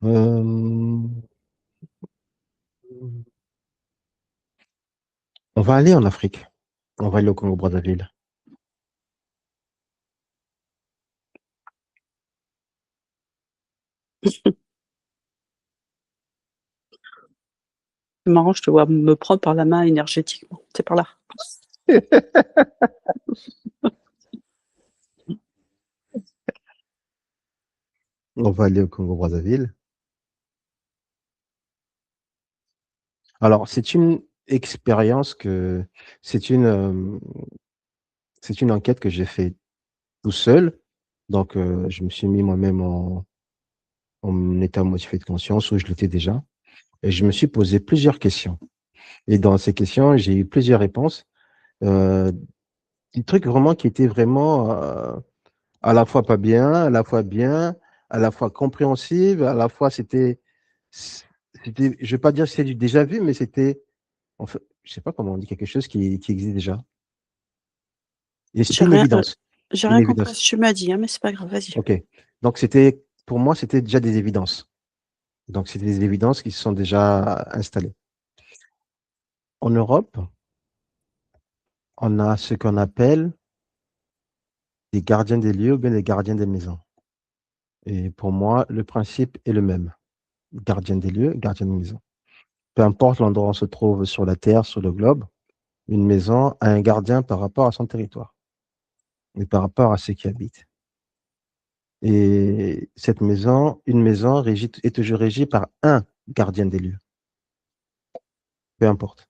Euh, on va aller en Afrique. On va aller au Congo-Brazzaville. C'est marrant, je te vois me prendre par la main énergétiquement. C'est par là. On va aller au Congo-Brazzaville. Alors, c'est une expérience que c'est une, euh, c'est une enquête que j'ai fait tout seul. Donc, je me suis mis moi-même en état motivé de conscience où je l'étais déjà. Et je me suis posé plusieurs questions. Et dans ces questions, j'ai eu plusieurs réponses. Euh, des trucs vraiment qui étaient vraiment à la fois pas bien, à la fois bien, à la fois compréhensible, à la fois c'était, je vais pas dire que c'est du déjà vu, mais c'était, en fait, je sais pas comment on dit, quelque chose qui existe déjà. Et c'était J'ai une rien, évidence. j'ai Une rien compris à évidence. ce que tu m'as dit, hein, mais c'est pas grave, vas-y. OK. Donc, c'était, pour moi, c'était déjà des évidences. Donc, c'était des évidences qui se sont déjà installées. En Europe, on a ce qu'on appelle des gardiens des lieux ou bien des gardiens des maisons. Et pour moi, le principe est le même. Gardien des lieux, gardien de maison. Peu importe l'endroit où on se trouve sur la Terre, sur le globe, une maison a un gardien par rapport à son territoire et par rapport à ceux qui habitent. Et cette maison, une maison est toujours régie par un gardien des lieux, peu importe.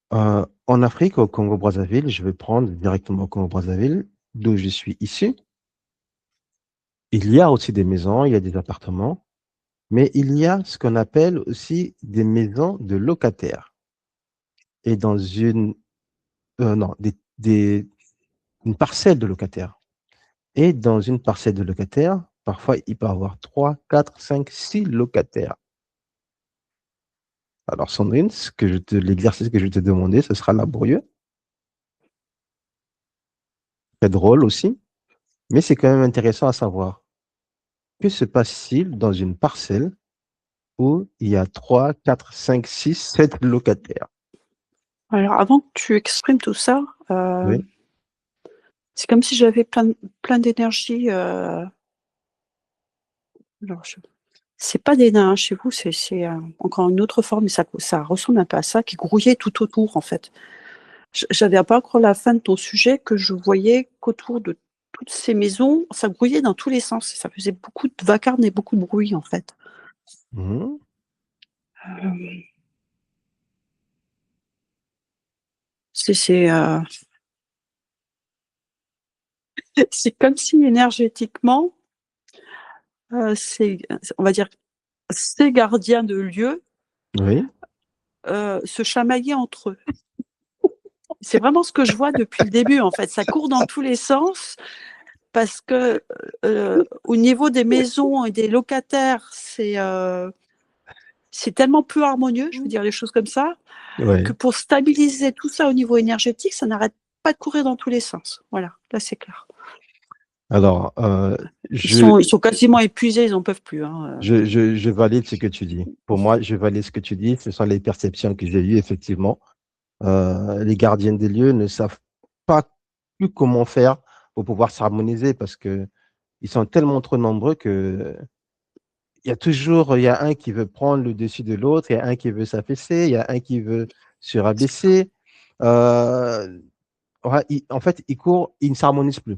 En Afrique, au Congo-Brazzaville, je vais prendre directement au Congo-Brazzaville, d'où je suis issu. Il y a aussi des maisons, il y a des appartements, mais il y a ce qu'on appelle aussi des maisons de locataires. Et dans non, une parcelle de locataires. Et dans une parcelle de locataires, parfois, il peut y avoir 3, 4, 5, 6 locataires. Alors, Sandrine, l'exercice que je vais te demander, ce sera laborieux, très drôle aussi, mais c'est quand même intéressant à savoir. Que se passe-t-il dans une parcelle où il y a 3, 4, 5, 6, 7 locataires? Alors, avant que tu exprimes tout ça, Oui. c'est comme si j'avais plein d'énergie. Alors, c'est pas des nains hein, chez vous, c'est encore une autre forme, mais ça ressemble un peu à ça, qui grouillait tout autour, en fait. J'avais pas encore la fin de ton sujet, que je voyais qu'autour de toutes ces maisons, ça grouillait dans tous les sens. Ça faisait beaucoup de vacarme et beaucoup de bruit, en fait. Mhm. Euh, c'est c'est comme si énergétiquement, on va dire, ces gardiens de lieu Oui. se chamaillaient entre eux. C'est vraiment ce que je vois depuis le début, en fait. Ça court dans tous les sens parce que au niveau des maisons et des locataires, c'est tellement peu harmonieux, je veux dire les choses comme ça, que Ouais. pour stabiliser tout ça au niveau énergétique, ça n'arrête pas de courir dans tous les sens. Voilà, là c'est clair. Alors, Ils sont quasiment épuisés, ils n'en peuvent plus. Hein. je valide ce que tu dis. Pour moi, je valide ce que tu dis. Ce sont les perceptions que j'ai eues, effectivement. Les gardiens des lieux ne savent pas plus comment faire pour pouvoir s'harmoniser parce que ils sont tellement trop nombreux que il y a un qui veut prendre le dessus de l'autre, il y a un qui veut s'affaisser, il y a un qui veut se rabaisser. Euh, ouais, en fait, ils courent, ils ne s'harmonisent plus.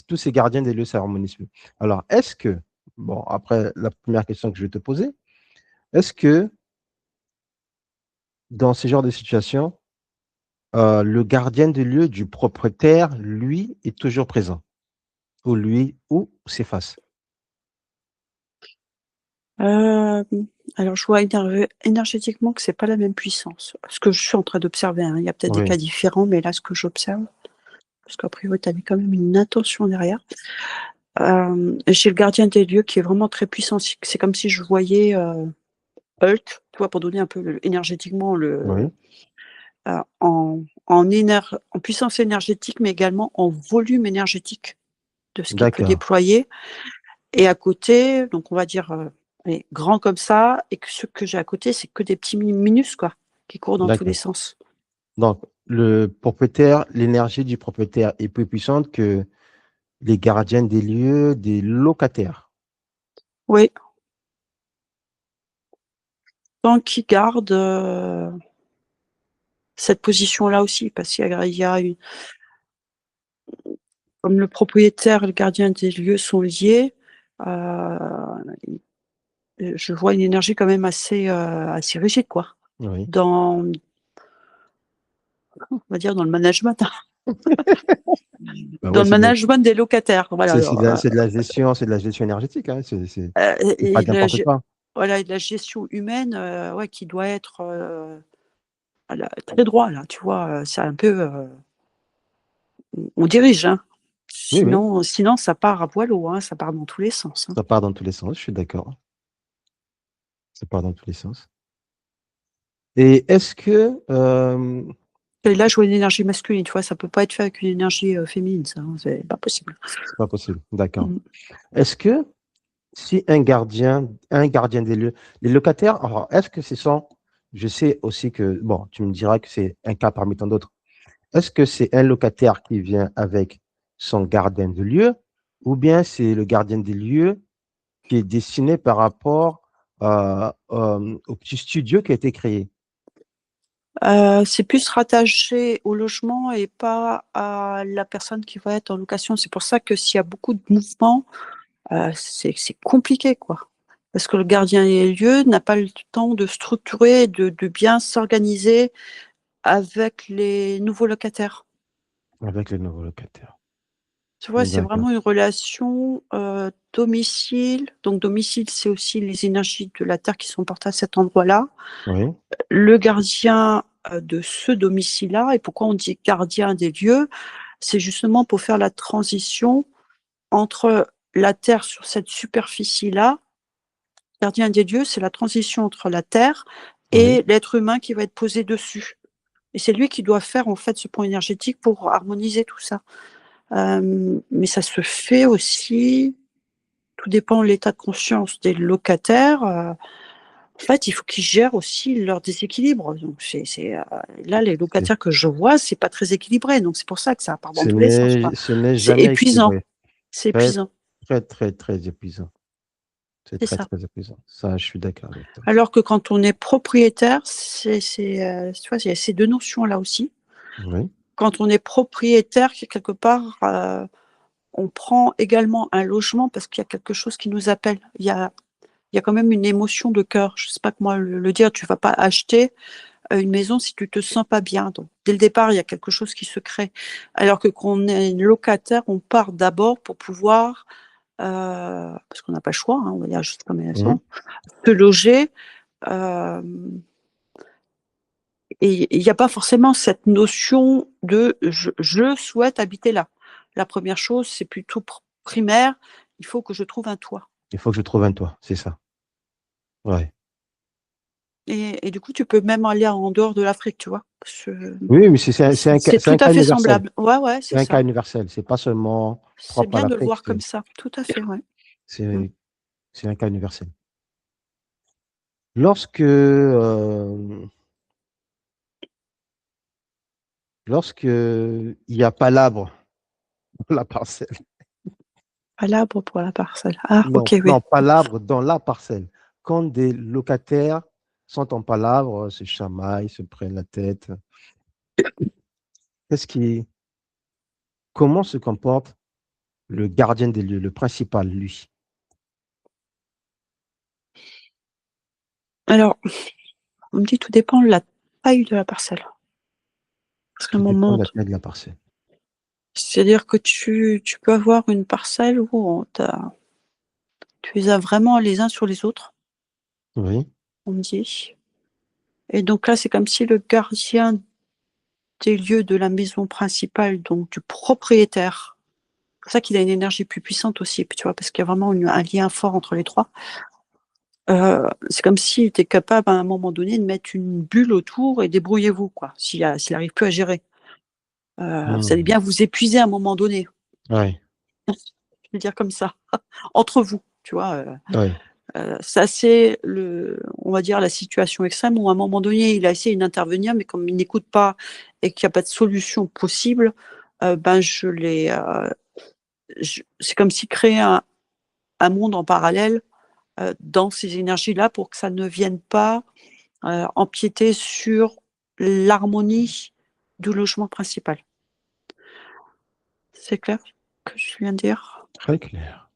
Tous ces gardiens des lieux ne s'harmonisent plus. Alors, est-ce que, bon, après la première question que je vais te poser, est-ce que dans ce genre de situation, le gardien de lieu du propriétaire, lui, est toujours présent, ou s'efface. Euh, alors, je vois énergétiquement que c'est pas la même puissance. Ce que je suis en train d'observer, hein. Il y a peut-être des Oui, cas différents, mais là, ce que j'observe, parce qu'a priori, tu as mis quand même une intention derrière. J'ai le gardien des lieux qui est vraiment très puissant. C'est comme si je voyais Hulk, tu vois, pour donner un peu énergétiquement oui, en puissance énergétique, mais également en volume énergétique de ce qu'il peut d'accord. déployer. Et à côté, donc on va dire allez, grand comme ça, et que ce que j'ai à côté, c'est que des petits minus, quoi, qui courent dans tous les D'accord. sens. Donc, le propriétaire, l'énergie du propriétaire est plus puissante que les gardiens des lieux, des locataires. Oui, tant qu'ils gardent cette position-là aussi, parce qu'il y a comme le propriétaire et le gardien des lieux sont liés, euh, je vois une énergie quand même assez rigide, quoi. Oui. Dans, on va dire, dans le management, Bah dans ouais, le management des locataires. Voilà. c'est de la gestion, c'est de la gestion énergétique, hein. C'est pas Et n'importe quoi. voilà, et de la gestion humaine, ouais, qui doit être très droit, là, tu vois. C'est un peu, on dirige, hein. Oui, oui, Sinon, ça part à poil haut, hein, ça part dans tous les sens, hein. ça part dans tous les sens, je suis d'accord. Ça part dans tous les sens. Et est-ce que, Et là, je vois une énergie masculine, tu vois, ça peut pas être fait avec une énergie féminine, ça, hein, c'est pas possible. c'est pas possible, d'accord. Mm. Est-ce que si un gardien des lieux, les locataires, alors est-ce que ce sont, je sais aussi que, bon, tu me diras que c'est un cas parmi tant d'autres. Est-ce que c'est un locataire qui vient avec son gardien de lieu ou bien c'est le gardien des lieux qui est destiné par rapport au petit studio qui a été créé? C'est plus rattaché au logement et pas à la personne qui va être en location. C'est pour ça que s'il y a beaucoup de mouvements, c'est compliqué, quoi. Parce que le gardien des lieux n'a pas le temps de structurer, de bien s'organiser avec les nouveaux locataires. Avec les nouveaux locataires. Tu vois, c'est D'accord. vraiment une relation domicile. Donc, domicile, c'est aussi les énergies de la Terre qui sont portées à cet endroit-là. Oui, Le gardien de ce domicile-là, et pourquoi on dit gardien des lieux, c'est justement pour faire la transition entre la Terre sur cette superficie-là. Gardien des lieux, c'est la transition entre la Terre oui. et l'être humain qui va être posé dessus. Et c'est lui qui doit faire en fait ce point énergétique pour harmoniser tout ça. Mais ça se fait aussi, tout dépend de l'état de conscience des locataires. En fait, il faut qu'ils gèrent aussi leur déséquilibre. Donc, là, les C'est- locataires que je vois, c'est pas très équilibré. Donc, c'est pour ça que ça part dans tous les sens, quoi. Ce n'est C'est jamais épuisant. équilibré. C'est Très, épuisant. très, très, très épuisant. C'est C'est très, ça. très épuisant. Ça, je suis d'accord avec toi. Alors que quand on est propriétaire, tu vois, il y a ces deux notions-là aussi. Oui, Quand on est propriétaire, quelque part, on prend également un logement parce qu'il y a quelque chose qui nous appelle. Il y a quand même une émotion de cœur. Je ne sais pas comment le dire. Tu ne vas pas acheter une maison si tu ne te sens pas bien. Donc, dès le départ, il y a quelque chose qui se crée. Alors que quand on est locataire, on part d'abord pour pouvoir, parce qu'on n'a pas le choix, hein, on va dire juste comme mhm. maison, se loger. euh, et il n'y a pas forcément cette notion de je souhaite habiter là. La première chose, c'est plutôt primaire. Il faut que je trouve un toit. Il faut que je trouve un toit, c'est ça. Ouais. Et du coup, tu peux même aller en dehors de l'Afrique, tu vois. Oui, mais C'est c'est un tout à cas fait universel. semblable. Ouais, ouais, C'est c'est un cas ça. universel. C'est pas seulement C'est propre à bien de le l'Afrique. voir comme ça. Tout à fait, ouais. Mm. C'est, c'est un cas universel. Lorsque, lorsque il n'y a pas l'arbre dans la parcelle, Palabre pour la parcelle. Ah, non, ok, oui. non, pas l'arbre dans la parcelle. Quand des locataires sont en palabre, se chamaillent, se prennent la tête, qu'est-ce qui, comment se comporte le gardien des lieux, le principal, lui? Alors, on me dit tout dépend de la taille de la parcelle. Parce qu'à un Tout dépend de moment, la taille de la parcelle. c'est-à-dire que tu peux avoir une parcelle où tu les as vraiment les uns sur les autres, Oui, on me dit. Et donc là, c'est comme si le gardien des lieux de la maison principale, donc du propriétaire, c'est pour ça qu'il a une énergie plus puissante aussi, tu vois, parce qu'il y a vraiment un lien fort entre les trois. C'est comme s'il était capable à un moment donné de mettre une bulle autour et débrouillez-vous, quoi, s'il n'arrive plus à gérer. Vous allez hmm, bien vous épuiser à un moment donné, ouais, je vais dire comme ça. entre vous, tu vois. Oui. Ça, c'est on va dire, la situation extrême où à un moment donné, il a essayé d'intervenir, mais comme il n'écoute pas et qu'il n'y a pas de solution possible, ben, c'est comme s'il créait un monde en parallèle dans ces énergies-là pour que ça ne vienne pas empiéter sur l'harmonie du logement principal. C'est clair ce que je viens de dire? Très clair.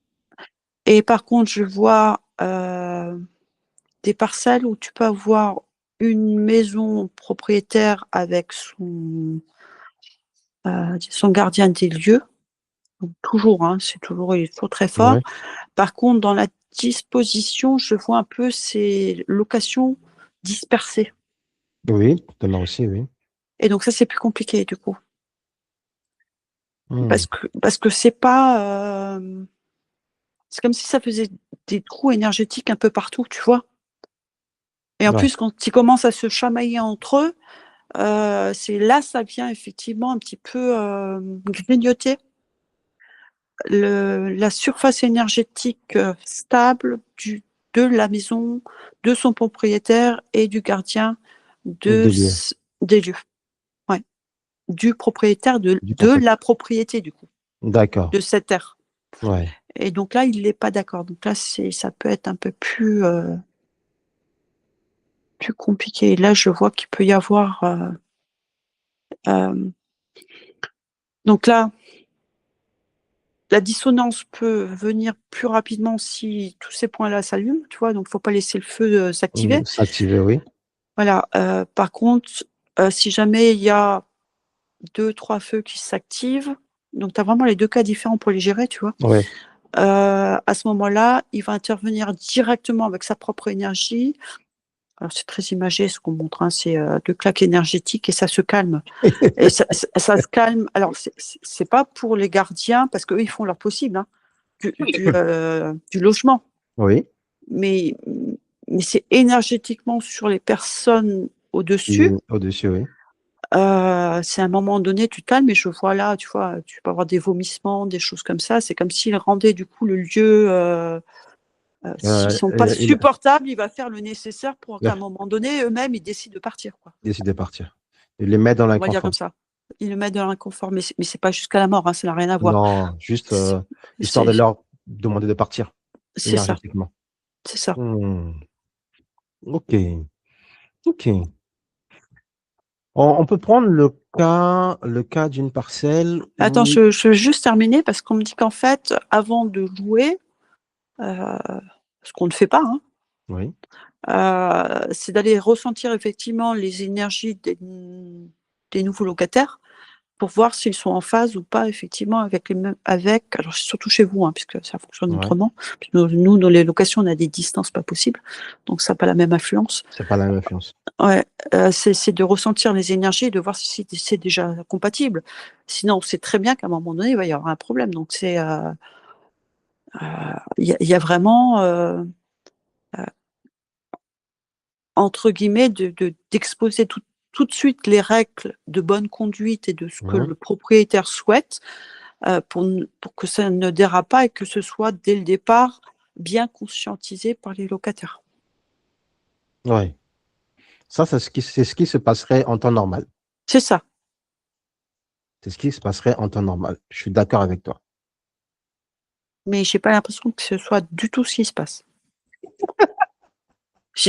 Et par contre, je vois des parcelles où tu peux avoir une maison propriétaire avec son gardien des lieux. Donc, toujours, hein, il est toujours très fort. Ouais. Par contre, dans la disposition, je vois un peu ces locations dispersées. Oui, t'en as aussi, oui. Et donc ça, c'est plus compliqué du coup. Hmm. Parce que c'est pas. C'est comme si ça faisait des trous énergétiques un peu partout, tu vois. Et en Ouais. plus, quand ils commencent à se chamailler entre eux, c'est là, ça vient effectivement un petit peu grignoter la surface énergétique stable de la maison, de son propriétaire et du gardien Des lieux. des lieux. Ouais. Du propriétaire Du de propriétaire. la propriété, du coup, D'accord. de cette terre. Ouais. Et donc là, il n'est pas d'accord. Donc là, ça peut être un peu plus compliqué. Là, je vois qu'il peut y avoir. Donc là, la dissonance peut venir plus rapidement si tous ces points-là s'allument, tu vois. Donc, il ne faut pas laisser le feu s'activer. S'activer, oui. Voilà. Par contre, si jamais il y a 2, 3 feux qui s'activent, donc tu as vraiment les 2 cas différents pour les gérer, tu vois. Ouais. À ce moment-là, il va intervenir directement avec sa propre énergie. Alors, c'est très imagé ce qu'on montre, hein, c'est 2 claques énergétiques et ça se calme. Et ça se calme. Alors, c'est pas pour les gardiens, parce qu'eux, ils font leur possible, hein, du logement. Oui. Mais, mais c'est énergétiquement sur les personnes au-dessus. Au-dessus, oui. C'est à un moment donné, tu te calmes, et je vois là, tu vois, tu peux avoir des vomissements, des choses comme ça. C'est comme s'il rendait du coup le lieu. S'ils sont pas Il supportables, il va faire le nécessaire pour qu'à un moment donné, eux-mêmes, ils décident de partir, quoi. décide de partir. Il les met dans On va dire comme l'inconfort. ça. Ils le mettent dans l'inconfort, mais c'est pas jusqu'à la mort, hein, ça n'a rien à voir. Non, juste C'est histoire de c'est leur demander de partir c'est ça, énergétiquement. c'est ça. Hmm. Ok, ok. On peut prendre le cas d'une parcelle Attends, où, je veux juste terminer parce qu'on me dit qu'en fait, avant de louer, ce qu'on ne fait pas, hein, oui, c'est d'aller ressentir effectivement les énergies des nouveaux locataires pour voir s'ils sont en phase ou pas effectivement alors surtout chez vous, hein, puisque ça fonctionne ouais, autrement. Puis nous, dans les locations, on a des distances pas possibles, donc ça n'a pas la même influence. c'est pas la même influence. Ouais, c'est de ressentir les énergies et de voir si c'est déjà compatible. Sinon, on sait très bien qu'à un moment donné, il va y avoir un problème. Donc il y a vraiment, entre guillemets, d'exposer tout de suite les règles de bonne conduite et de ce que Mhm. le propriétaire souhaite, pour que ça ne dérape pas et que ce soit dès le départ bien conscientisé par les locataires. Ouais. Ça, c'est ce qui se passerait en temps normal. C'est ça. C'est ce qui se passerait en temps normal. Je suis d'accord avec toi. Mais j'ai pas l'impression que ce soit du tout ce qui se passe.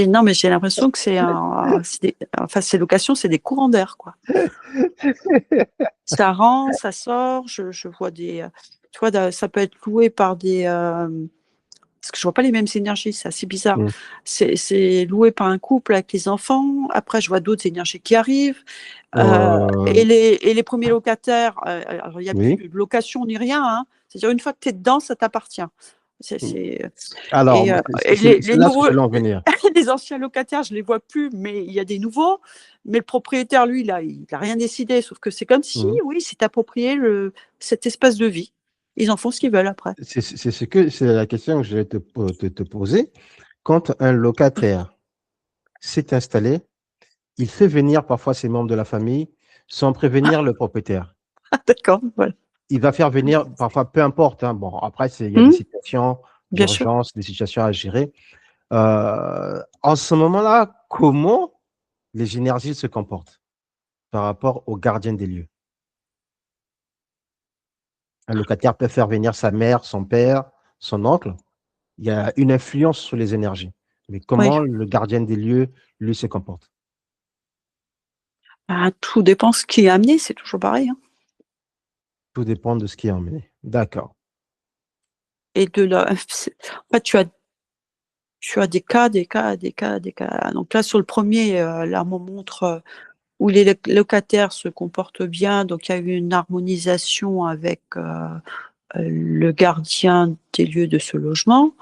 Non, mais j'ai l'impression que ces locations, c'est des courants d'air, quoi. Ça rentre, ça sort. Je vois tu vois, ça peut être loué par parce que je vois pas les mêmes énergies, c'est assez bizarre. Mm. C'est loué par un couple avec les enfants. Après, je vois d'autres énergies qui arrivent. Euh, Et les premiers locataires, alors il n'y a plus oui. de location ni rien, hein. C'est-à-dire, une fois que tu es dedans, ça t'appartient. Alors, Et c'est les là ce que nouveaux, je voulais en venir. les anciens locataires, je les vois plus, mais il y a des nouveaux. Mais le propriétaire, lui, il a rien décidé. Sauf que c'est comme si, Mhm. oui, c'est approprié cet espace de vie. Ils en font ce qu'ils veulent après. C'est la question que je vais te poser. Quand un locataire s'est installé, il fait venir parfois ses membres de la famille sans prévenir le propriétaire. Ah, d'accord, voilà. il va faire venir, parfois, peu importe, hein, bon, après, il y a des Mmh, situations bien sûr. d'urgence, des situations à gérer. En ce moment-là, comment les énergies se comportent par rapport aux gardiens des lieux? Un locataire peut faire venir sa mère, son père, son oncle. Il y a une influence sur les énergies. Mais Oui. comment le gardien des lieux, lui, se comporte? Bah, tout dépend ce qui est amené, c'est toujours pareil, hein, Tout dépend de ce qui est emmené. D'accord. et de la c'est en fait, tu as des cas, des cas, des cas, des cas. Donc là, sur le premier, là, on montre, où les locataires se comportent bien, donc il y a eu une harmonisation avec, le gardien des lieux de ce logement.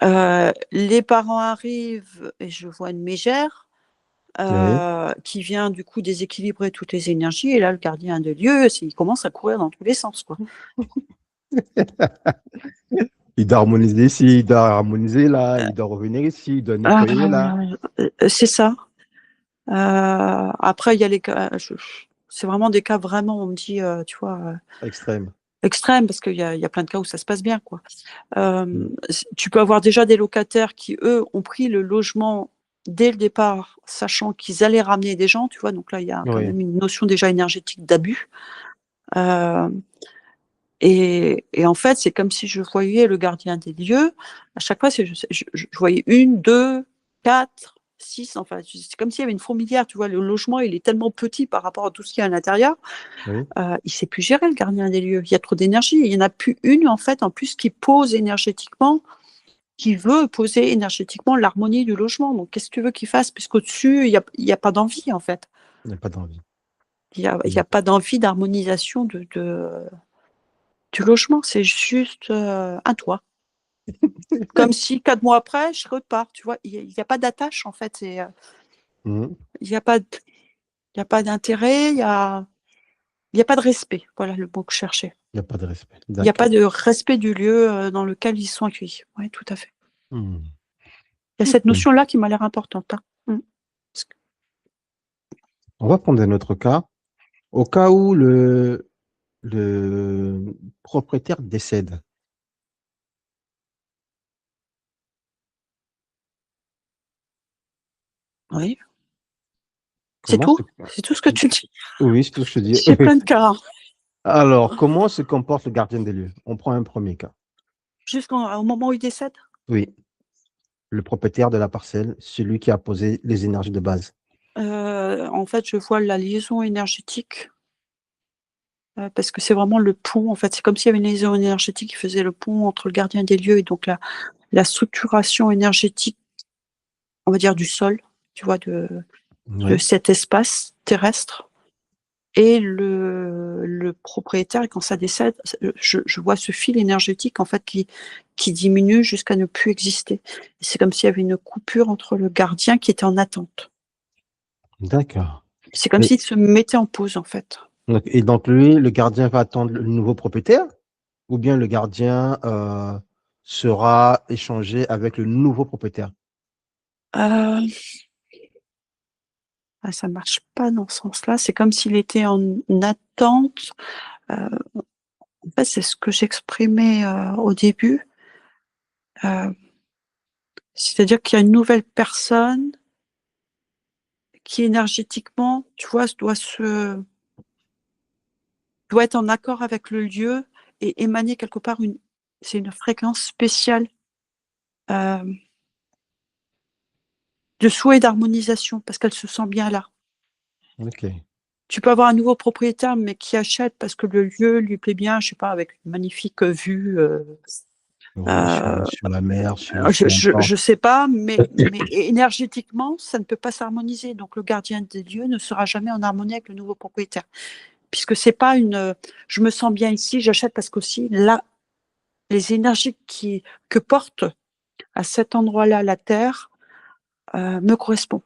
Les parents arrivent et je vois une mégère, Oui. qui vient du coup déséquilibrer toutes les énergies, et là, le gardien de lieu, il commence à courir dans tous les sens, quoi. Il doit harmoniser ici, il doit harmoniser là, il doit revenir ici, il doit Ah, nettoyer là. c'est ça. Après, il y a les cas, c'est vraiment des cas vraiment, on me dit, tu vois, Extrême. extrêmes, parce qu'il y a plein de cas où ça se passe bien, quoi. Mmh. Tu peux avoir déjà des locataires qui, eux, ont pris le logement dès le départ, sachant qu'ils allaient ramener des gens, tu vois? Donc là, il y a quand Oui, même une notion déjà énergétique d'abus. Heu et en fait, c'est comme si je voyais le gardien des lieux. À chaque fois, je voyais une, deux, quatre, six, enfin, c'est comme s'il y avait une fourmilière, tu vois? Le logement, il est tellement petit par rapport à tout ce qu'il y a à l'intérieur, oui, il sait plus gérer, le gardien des lieux. Il y a trop d'énergie. Il y en a plus une, en fait, en plus, qui pose énergétiquement, qui veut poser énergétiquement l'harmonie du logement. Donc qu'est-ce que tu veux qu'il fasse? Puisqu'au-dessus, il y a pas d'envie, en fait. il n'y a pas d'envie. Il y a D'accord. pas d'envie d'harmonisation du logement. C'est juste, un toit. Comme si 4 mois après, je repars, tu vois? Il y a pas d'attache, en fait, Mmh. il y a pas d il y a pas d'intérêt, il y a pas de respect. Voilà le mot que je cherchais. Il y a pas de respect. Il y a pas D'accord. de respect du lieu, dans lequel ils sont accueillis. Oui, tout à fait. Mmh. Il y a cette OK. notion-là qui m'a l'air importante, hein. Parce que On va prendre un autre cas. Au cas où le propriétaire décède, oui, c'est comment tout? se C'est tout ce que tu dis? oui, c'est tout ce que je dis. J'ai plein de cas, hein. Alors, comment se comporte le gardien des lieux? On prend un premier cas. Jusqu'au moment où il décède? Oui, le propriétaire de la parcelle, celui qui a posé les énergies de base. En fait, je vois la liaison énergétique, parce que c'est vraiment le pont, en fait. C'est comme s'il y avait une liaison énergétique qui faisait le pont entre le gardien des lieux et donc la structuration énergétique, on va dire, du sol, tu vois, de Oui, cet espace terrestre, et le propriétaire. Et quand ça décède, je vois ce fil énergétique, en fait, qui diminue jusqu'à ne plus exister. Et c'est comme s'il y avait une coupure entre le gardien qui était en attente. d'accord. C'est comme Et s'il se mettait en pause, en fait. donc lui, le gardien va attendre le nouveau propriétaire ou bien le gardien, sera échangé avec le nouveau propriétaire? Heu, ça marche pas dans ce sens-là. C'est comme s'il était en attente. Heu, En fait, c'est ce que j'exprimais, au début. Heu, C'est-à-dire qu'il y a une nouvelle personne qui énergétiquement, tu vois, doit être en accord avec le lieu et émaner quelque part une fréquence spéciale, hem, de souhait d'harmonisation, parce qu'elle se sent bien là. OK. Tu peux avoir un nouveau propriétaire, mais qui achète parce que le lieu lui plaît bien, je sais pas, avec une magnifique vue, Oui, heu, sur la mer, sur je peu je importe. je sais pas, mais énergétiquement, ça ne peut pas s'harmoniser. Donc le gardien des lieux ne sera jamais en harmonie avec le nouveau propriétaire. Puisque c'est pas je me sens bien ici, j'achète parce qu'aussi là, les énergies que porte à cet endroit-là la terre, me correspond,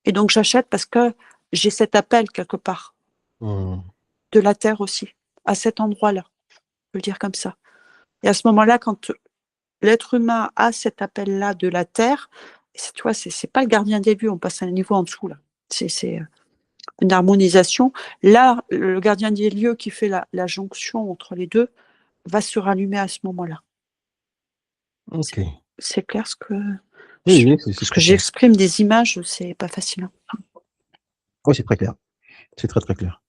et donc j'achète parce que j'ai cet appel quelque part Mmh. de la terre aussi, à cet endroit-là, je peux le dire comme ça. Et à ce moment-là, quand l'être humain a cet appel-là de la terre, tu vois, c'est pas le gardien des lieux, on passe à un niveau en dessous là. C'est une harmonisation. Là, le gardien des lieux qui fait la jonction entre les deux va se rallumer à ce moment-là. OK. C'est clair Oui, oui, c'est ce que très clair. j'exprime des images, c'est pas facile. Hein. Oui, c'est très clair. C'est très, très clair.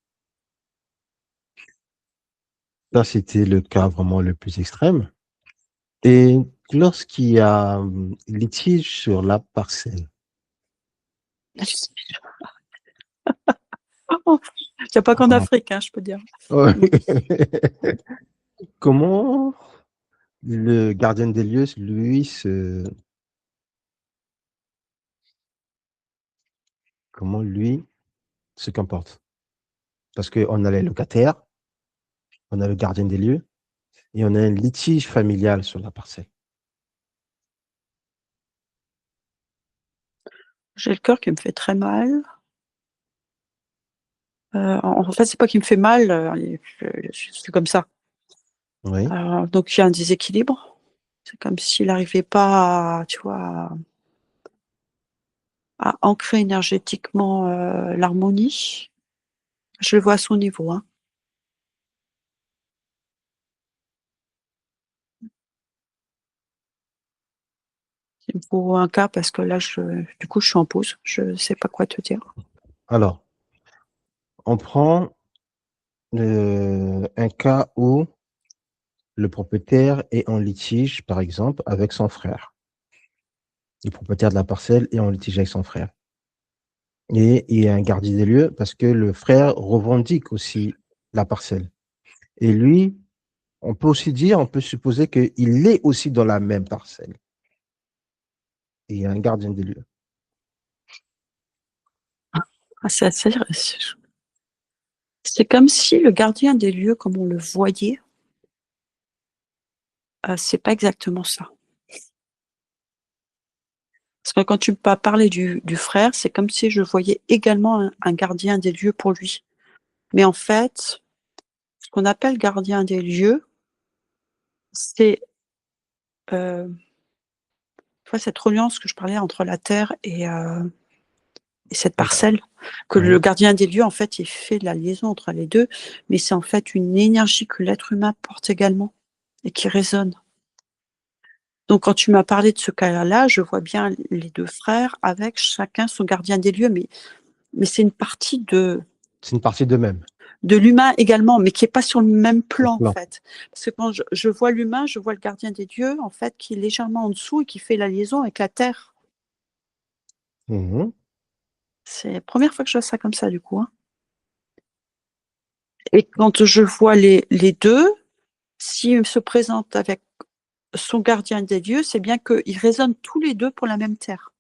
Ça, c'était le cas vraiment le plus extrême. Et lorsqu'il y a litige sur la parcelle, Il n'y a pas qu'en comment, Afrique, hein, je peux dire. ouais. Mm. Comment le gardien des lieux, lui, comment lui se comporte? Parce qu'on a les locataires, on a le gardien des lieux et on a un litige familial sur la parcelle. J'ai le cœur qui me fait très mal. En fait, c'est pas qu'il me fait mal, c'est comme ça. Oui, Donc il y a un déséquilibre. C'est comme s'il n'arrivait pas à, tu vois, à ancrer énergétiquement l'harmonie. Je le vois à son niveau. Hein. Il me faut un cas parce que là, du coup, je suis en pause. Je ne sais pas quoi te dire. alors, on prend un cas où le propriétaire est en litige, par exemple, avec son frère. Le propriétaire de la parcelle est en litige avec son frère. Et il y a un gardien des lieux parce que le frère revendique aussi la parcelle. Et lui, on peut aussi dire, on peut supposer qu'il est aussi dans la même parcelle. Et il y a un gardien des lieux. Ah, c'est comme si le gardien des lieux, comme on le voyait, c'est pas exactement ça. Parce que quand tu m'as parlé du frère, c'est comme si je voyais également un gardien des lieux pour lui. Mais en fait, ce qu'on appelle gardien des lieux, c'est tu vois, cette reliance que je parlais entre la terre et cette Oui, parcelle, que le oui. gardien des lieux, en fait, il fait la liaison entre les deux, mais c'est en fait une énergie que l'être humain porte également et qui résonne. Donc, quand tu m'as parlé de ce cas-là, je vois bien les deux frères avec chacun son gardien des lieux, mais c'est une partie C'est une partie d'eux-mêmes. de l'humain également, mais qui n'est pas sur le même Le plan, en plan. fait. Parce que quand je vois l'humain, je vois le gardien des dieux, en fait, qui est légèrement en dessous et qui fait la liaison avec la terre. Mhm. C'est la première fois que je vois ça comme ça, du coup. Hein. Et quand je vois les deux, s'il se présente avec son gardien des dieux, c'est bien qu'ils résonnent tous les deux pour la même terre.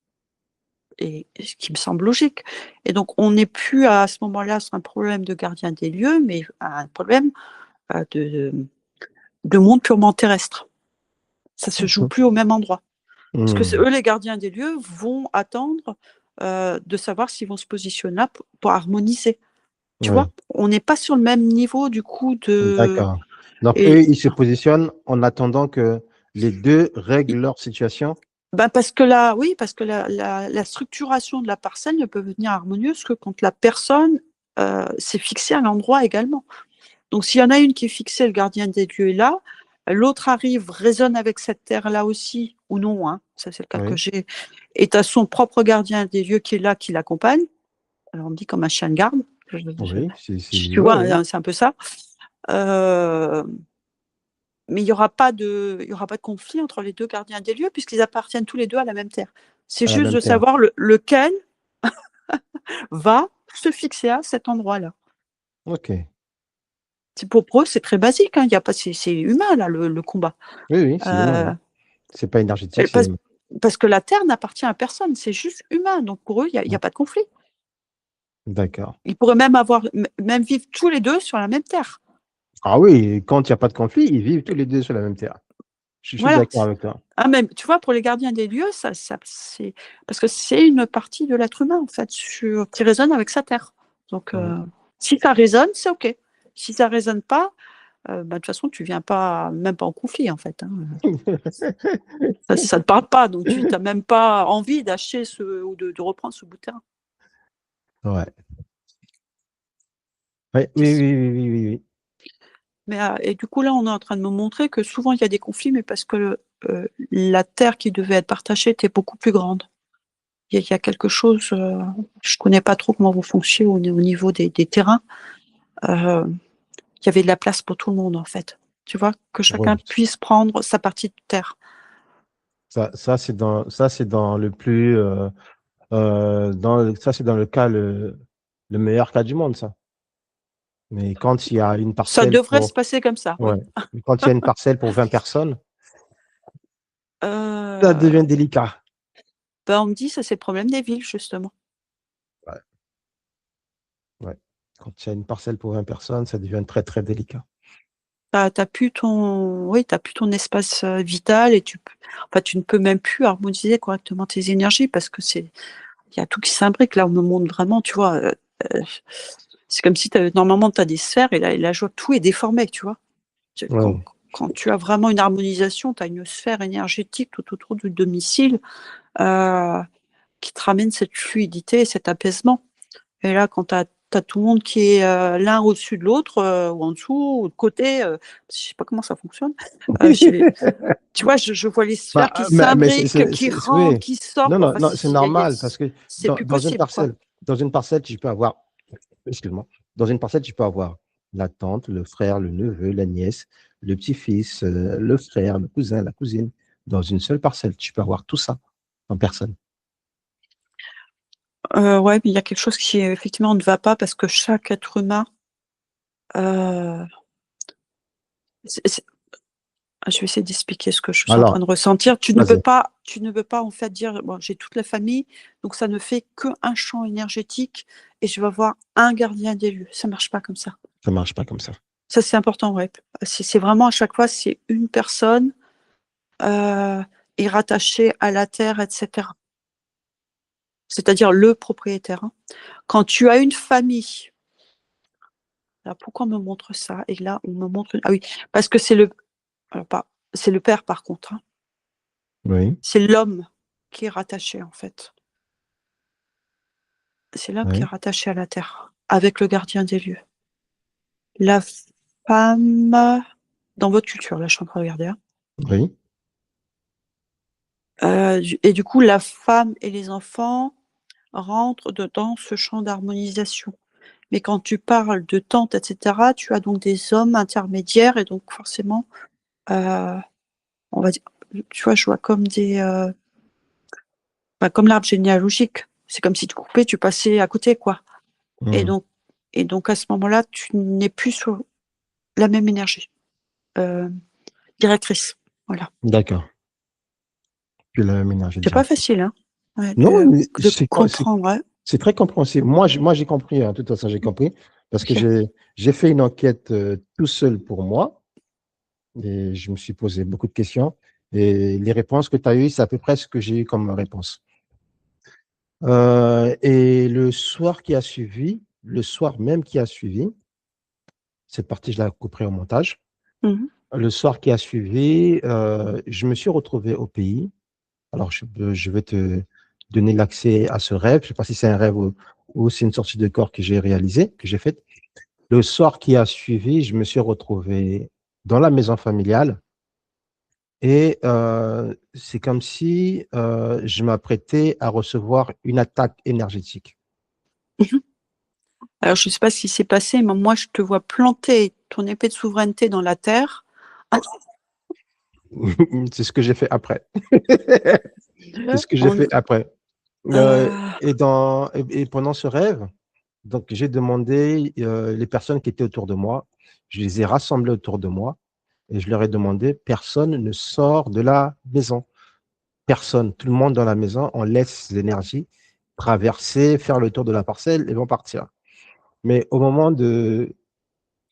Et ce qui me semble logique. Et donc, on n'est plus à ce moment-là sur un problème de gardien des lieux, mais un problème de monde purement terrestre. Ça se joue plus au même endroit. Parce que Mhm. eux, les gardiens des lieux, vont attendre de savoir s'ils vont se positionner là pour harmoniser. Tu vois, Oui, on n'est pas sur le même niveau du coup de. d'accord. Donc, eux, Et ils se positionnent en attendant que les deux règlent leur situation. ben parce que là, oui, parce que la structuration de la parcelle ne peut venir harmonieuse que quand la personne s'est fixée à l'endroit également. Donc, s'il y en a une qui est fixée, le gardien des lieux est là, l'autre arrive, résonne avec cette terre-là aussi, ou non, hein, ça c'est le cas que Oui, j'ai, et tu as son propre gardien des lieux qui est là, qui l'accompagne. Alors, on me dit comme un chien de garde. oui, Tu ouais, vois, ouais. hein, c'est un peu ça. Euh, mais il y aura pas de conflit entre les deux gardiens des lieux, puisqu'ils appartiennent tous les deux à la même terre. C'est À la juste même de terre. savoir lequel va se fixer à cet endroit-là. Ok. Pour eux, c'est très basique. Hein, y a pas, c'est humain, là, le combat. Oui, oui, c'est humain. Euh, Oui. C'est pas énergétique, c'est parce, humain. parce que la Terre n'appartient à personne, c'est juste humain. Donc pour eux, il y Ouais. a pas de conflit. D'accord. Ils pourraient même vivre tous les deux sur la même Terre. Ah oui, quand il n'y a pas de conflit, ils vivent tous les deux sur la même terre. Je suis Voilà. d'accord avec toi. Ah, même, tu vois, pour les gardiens des lieux, c'est parce que c'est une partie de l'être humain, en fait, qui résonne avec sa Terre. Donc, Oui. si ça résonne, c'est OK. Si ça résonne pas, bah, de toute façon, tu viens pas, même pas en conflit, en fait. Hein. Ça ne te parle pas, donc tu n'as même pas envie d'acheter ou de reprendre ce bout de terrain. Ouais. Ouais, C'est oui, s oui, oui, oui, oui, oui. mais et du coup, là, on est en train de me montrer que souvent, il y a des conflits, mais parce que, la terre qui devait être partagée était beaucoup plus grande. Il y a quelque chose, je connais pas trop comment vous fonctionnez au niveau des terrains. Heu, il y avait de la place pour tout le monde, en fait. Tu vois? Que chacun Oui. puisse prendre sa partie de terre. Ça, c'est dans le plus, ça, c'est dans le cas, le meilleur cas du monde, ça. Mais quand il y a une Ça parcelle devrait se pour, passer comme ça, ouais, oui. mais quand il y a une parcelle pour 20 personnes, ça Heu, devient délicat. on me dit ça, c'est le problème des villes, justement. Ouais, ouais. Quand il y a une parcelle pour 20 personnes, ça devient très, très délicat. Tu as plus ton oui, tu plus ton espace, vital et tu ne peux même plus harmoniser correctement tes énergies parce que il y a tout qui s'imbrique. Là, on me montre vraiment, tu vois, heu, c'est comme si normalement tu as des sphères et là, je vois que tout est déformé, tu vois? Tu quand Ouais. quand tu as vraiment une harmonisation, tu as une sphère énergétique tout autour du domicile, heu, qui te ramène cette fluidité et cet apaisement. Et là, quand tu as tout le monde qui est, l'un au-dessus de l'autre, ou en dessous ou de côté, je sais pas comment ça fonctionne. J'ai Tu vois, je vois les sphères qui Mais s'imbriquent, qui rentrent, oui. qui sortent. Non, non, Enfin, non, c'est il y a normal parce que c'est plus possible, quoi. dans une parcelle, tu peux avoir, excuse-moi, dans une parcelle, tu peux avoir la tante, le frère, le neveu, la nièce, le petit-fils, le frère, le cousin, la cousine. Dans une seule parcelle, tu peux avoir tout ça en personne. Ouais, mais il y a quelque chose qui, effectivement, ne va pas parce que chaque être humain, heu, c'est je vais essayer d'expliquer ce que je suis en train Alors, de ressentir. vas-y. Tu ne peux pas, en fait, dire: «Bon, j'ai toute la famille, donc ça ne fait qu'un champ énergétique et je vais avoir un gardien des lieux». Ça marche pas comme ça. Ça marche pas comme ça. Ça, c'est important, ouais. C'est vraiment à chaque fois, c'est une personne, heu, est rattachée à la terre et cetera. C'est-à-dire le propriétaire, hein. Quand tu as une famille, alors pourquoi on me montre ça? Et là, on me montre ah oui, parce que alors pas c'est le père par contre, hein. Oui, C'est l'homme qui est rattaché, en fait. C'est l'homme qui est oui, rattaché à la terre, avec le gardien des lieux. La femme dans votre culture, là, je suis en train de regarder, hein. oui, Du coup, la femme et les enfants rentrent dans ce champ d'harmonisation. Mais quand tu parles de tante et cetera, tu as donc des hommes intermédiaires et donc forcément, heu, on va dire, tu vois, je vois comme comme l'arbre généalogique. C'est comme si tu coupais, tu passais à côté, quoi. Et hmm, donc à ce moment-là, tu n'es plus sur la même énergie, heu, directrice. Voilà. d'accord. Puis la même énergie C'est pas directrice. facile, hein, ouais, Non, mais de comprendre, ouais. c'est très compréhensible. Moi, j'ai compris, hein, de toute façon, j'ai compris, parce que OK. j'ai fait une enquête tout seul pour moi, et je me suis posé beaucoup de questions, et les réponses que tu as eues, c'est à peu près ce que j'ai eu comme réponse. Et le soir qui a suivi, le soir même qui a suivi, cette partie, je la couperai au montage. Mmh mh. Le soir qui a suivi, je me suis retrouvé au pays. Alors, je vais te donner l'accès à ce rêve. Je ne sais pas si c'est un rêve ou c'est une sortie de corps que j'ai réalisée, que j'ai faite. Le soir qui a suivi, je me suis retrouvé dans la maison familiale et c'est comme si je m'apprêtais à recevoir une attaque énergétique. Mmh. Alors je sais pas ce qui s'est passé, mais moi je te vois planter ton épée de souveraineté dans la terre. C'est ce que j'ai fait après. C'est ce que j'ai On fait après. heu, Et pendant ce rêve, donc j'ai demandé les personnes qui étaient autour de moi, je les ai rassemblées autour de moi et je leur ai demandé, personne ne sort de la maison. Personne, tout le monde dans la maison, on laisse l'énergie traverser, faire le tour de la parcelle et vont partir. Mais au moment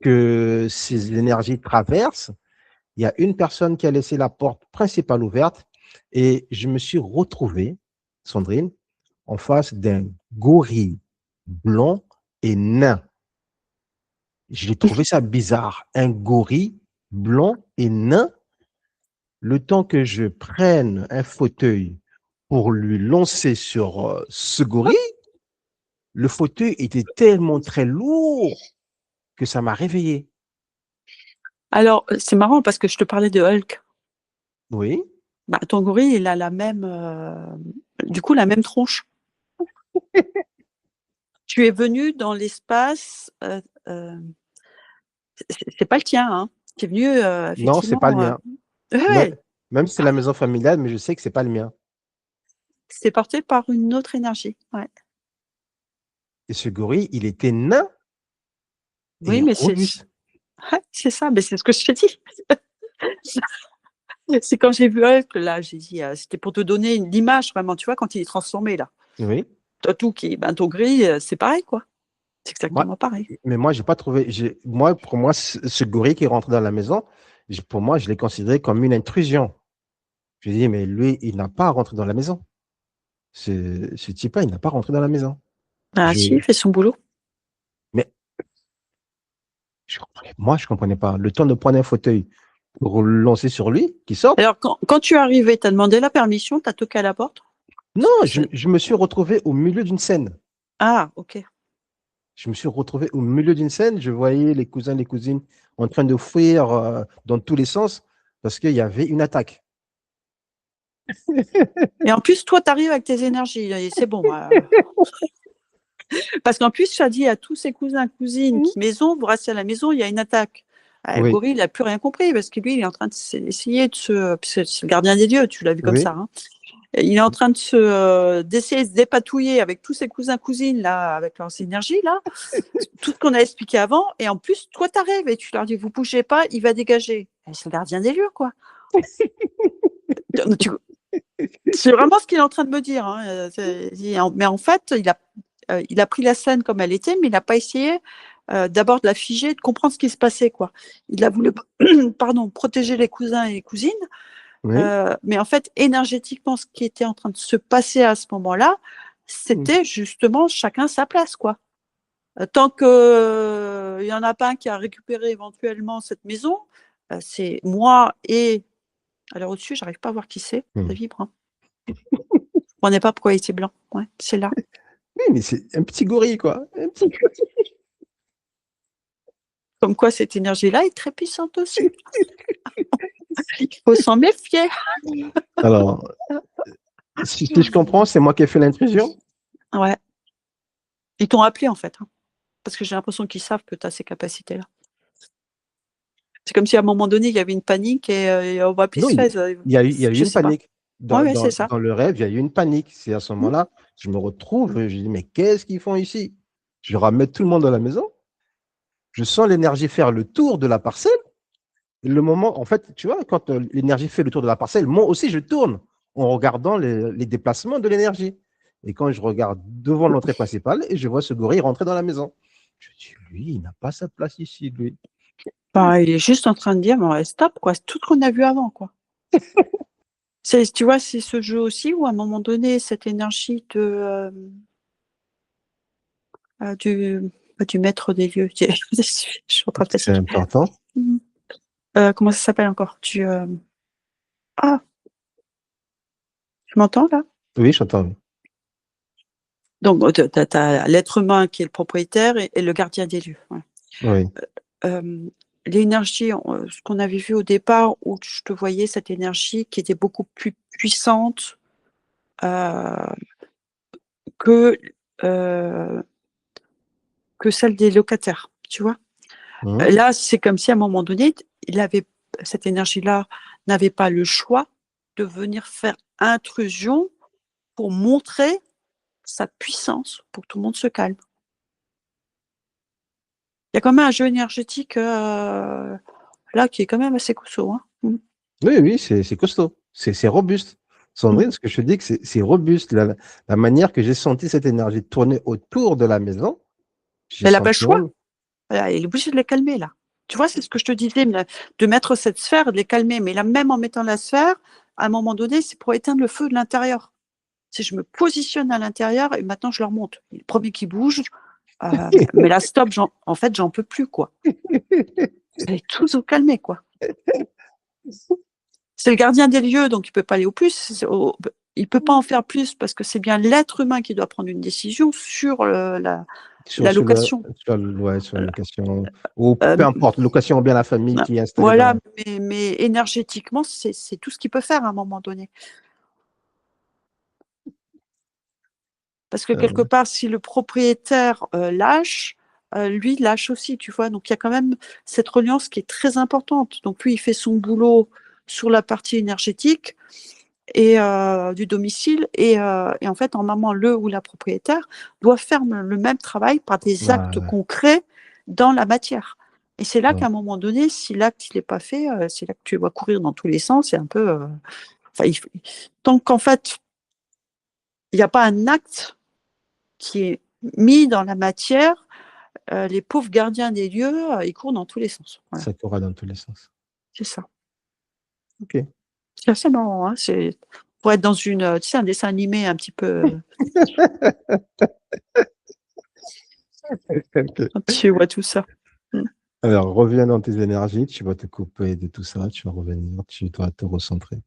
que ces énergies traversent, il y a une personne qui a laissé la porte principale ouverte et je me suis retrouvé, Sandrine, en face d'un gorille blanc et nain. J'ai trouvé ça bizarre. Un gorille blanc et nain, le temps que je prenne un fauteuil pour lui lancer sur ce gorille, le fauteuil était tellement très lourd que ça m'a réveillé. Alors, c'est marrant parce que je te parlais de Hulk. Oui. Bah, ton gorille, il a la même, du coup, la même tronche. Tu es venu dans l'espace, c'est pas le tien, hein. Tu es venu, Non, c'est pas le effectivement, mien. ouais, Même si c'est la maison familiale, mais je sais que c'est pas le mien. c'est porté par une autre énergie, ouais. Et ce gorille, il était nain Oui, et mais robuste. ouais, c'est ça, mais c'est ce que je te dis. C'est quand j'ai vu Hulk, là, j'ai dit, c'était pour te donner l'image vraiment, tu vois, quand il est transformé, là. Oui. Toi, ton gorille, c'est pareil, quoi. C'est Moi, exactement pareil. mais moi, j'ai pas trouvé. Moi, pour moi, ce gorille qui est rentré dans la maison, pour moi, je l'ai considéré comme une intrusion. Je dis, mais lui, il n'a pas à rentrer dans la maison. Ce type-là, il n'a pas rentré dans la maison. Ah Je, si, il fait son boulot. mais moi, je comprenais pas. Le temps de prendre un fauteuil pour le lancer sur lui, qui sorte. Alors, quand tu es arrivé, tu as demandé la permission, tu as toqué à la porte? Non, je me suis retrouvé au milieu d'une scène. Ah, OK. Je me suis retrouvé au milieu d'une scène. Je voyais les cousins, les cousines en train de fuir dans tous les sens parce qu'il y avait une attaque. Et en plus, toi, tu arrives avec tes énergies et c'est bon, parce qu'en plus, tu as dit à tous ses cousins, cousines qui maison, vous restez à la maison, il y a une attaque. Le Oui, gorille, il a plus rien compris parce que lui, il est en train d'essayer de c'est le gardien des dieux, tu l'as vu comme oui. ça, hein. Il est en train d'essayer de se dépatouiller avec tous ses cousins, cousines, là, avec leurs énergies, là, tout ce qu'on a expliqué avant. Et en plus, toi, tu arrives et tu leur dis, vous bougez pas, il va dégager. C'est le gardien des lieux, quoi. Tu- C'est vraiment ce qu'il est en train de me dire, hein. Mais en fait, il a pris la scène comme elle était, mais il n'a pas essayé d'abord de la figer, de comprendre ce qui se passait, quoi. Il a voulu pardon, protéger les cousins et les cousines, Oui. mais en fait, énergétiquement, ce qui était en train de se passer à ce moment-là, c'était justement chacun sa place, quoi. Tant qu'il n'y en a pas un qui a récupéré éventuellement cette maison, c'est moi et alors au-dessus, j'arrive pas à voir qui c'est, ça Hmm. vibre, hein. Je ne comprenais pas pourquoi il était blanc. Ouais, c'est là. Oui, mais c'est un petit gorille, quoi. Un petit Comme quoi cette énergie-là est très puissante aussi. Il faut s'en méfier. Alors, si je comprends, c'est moi qui ai fait l'intrusion. Ouais. Ils t'ont appelé en fait, hein, parce que j'ai l'impression qu'ils savent que tu as ces capacités-là. C'est comme si à un moment donné, il y avait une panique et on va appeler Non, Suez. il y a eu Je une sais pas. panique. Ouais, ouais, c'est ça. Dans le rêve, il y a eu une panique. C'est à ce Mmh. moment-là, je me retrouve, je dis, mais qu'est-ce qu'ils font ici? Je ramène tout le monde dans la maison. Je sens l'énergie faire le tour de la parcelle. Et le moment, en fait, tu vois, quand l'énergie fait le tour de la parcelle, moi aussi, je tourne en regardant les déplacements de l'énergie. Et quand je regarde devant l'entrée principale, et je vois ce gorille rentrer dans la maison. Je dis, lui, il n'a pas sa place ici, lui. Bah, il est juste en train de dire, ouais, stop, quoi. C'est tout ce qu'on a vu avant, quoi. Tu vois, c'est ce jeu aussi où à un moment donné, cette énergie du maître des lieux. Je suis en train de C'est fatiguer. important. Mmh. Comment ça s'appelle encore? Ah, tu m'entends là? Oui, j'entends. Donc, tu as l'être humain qui est le propriétaire et le gardien des lieux. Ouais. Oui. L'énergie, ce qu'on avait vu au départ, où je te voyais cette énergie qui était beaucoup plus puissante euh, que, euh, que celle des locataires, tu vois. Mhm. Là, c'est comme si à un moment donné, cette énergie-là n'avait pas le choix de venir faire intrusion pour montrer sa puissance, pour que tout le monde se calme. Il y a quand même un jeu énergétique là qui est quand même assez costaud, hein. Mmh. Oui, oui, c'est costaud. C'est robuste. Mmh. Sandrine, ce que je te dis, que c'est robuste. La manière que j'ai senti cette énergie tourner autour de la maison, j'ai Elle n'a pas le senti choix. même. Elle est obligée de les calmer là. Tu vois, c'est ce que je te disais, de mettre cette sphère, de les calmer. Mais là, même en mettant la sphère, à un moment donné, c'est pour éteindre le feu de l'intérieur. Si je me positionne à l'intérieur et maintenant je leur monte. Le premier qui bouge, mais là, stop, en fait, j'en peux plus, quoi. Vous allez tous vous calmer, quoi. C'est le gardien des lieux, donc il ne peut pas aller au plus. Il ne peut pas en faire plus parce que c'est bien l'être humain qui doit prendre une décision sur Sur la sur le location. ouais, sur la Heu, location ou peu hem, importe, location ou bien la famille qui est installée voilà, dans mais énergétiquement, c'est tout ce qu'il peut faire à un moment donné. Parce que quelque heu, part, si le propriétaire, lâche, lui lâche aussi, tu vois? Donc il y a quand même cette reliance qui est très importante. Donc lui, il fait son boulot sur la partie énergétique et du domicile et en fait, normalement, le ou la propriétaire doit faire le même travail par des actes bah, concrets dans la matière et c'est là ouais, qu'à un moment donné, si l'acte il est pas fait, c'est là que tu vas courir dans tous les sens. C'est un peu, enfin il faut tant qu'en fait, il y a pas un acte qui est mis dans la matière, les pauvres gardiens des lieux, ils courent dans tous les sens. Voilà, ça courra dans tous les sens. c'est ça. OK. C'est assez marrant, hein, c'est pour être dans une, tu sais, un dessin animé un petit peu, OK. quand tu vois tout ça. Mmh. Alors reviens dans tes énergies, tu vas te couper de tout ça, tu vas revenir, tu dois te recentrer.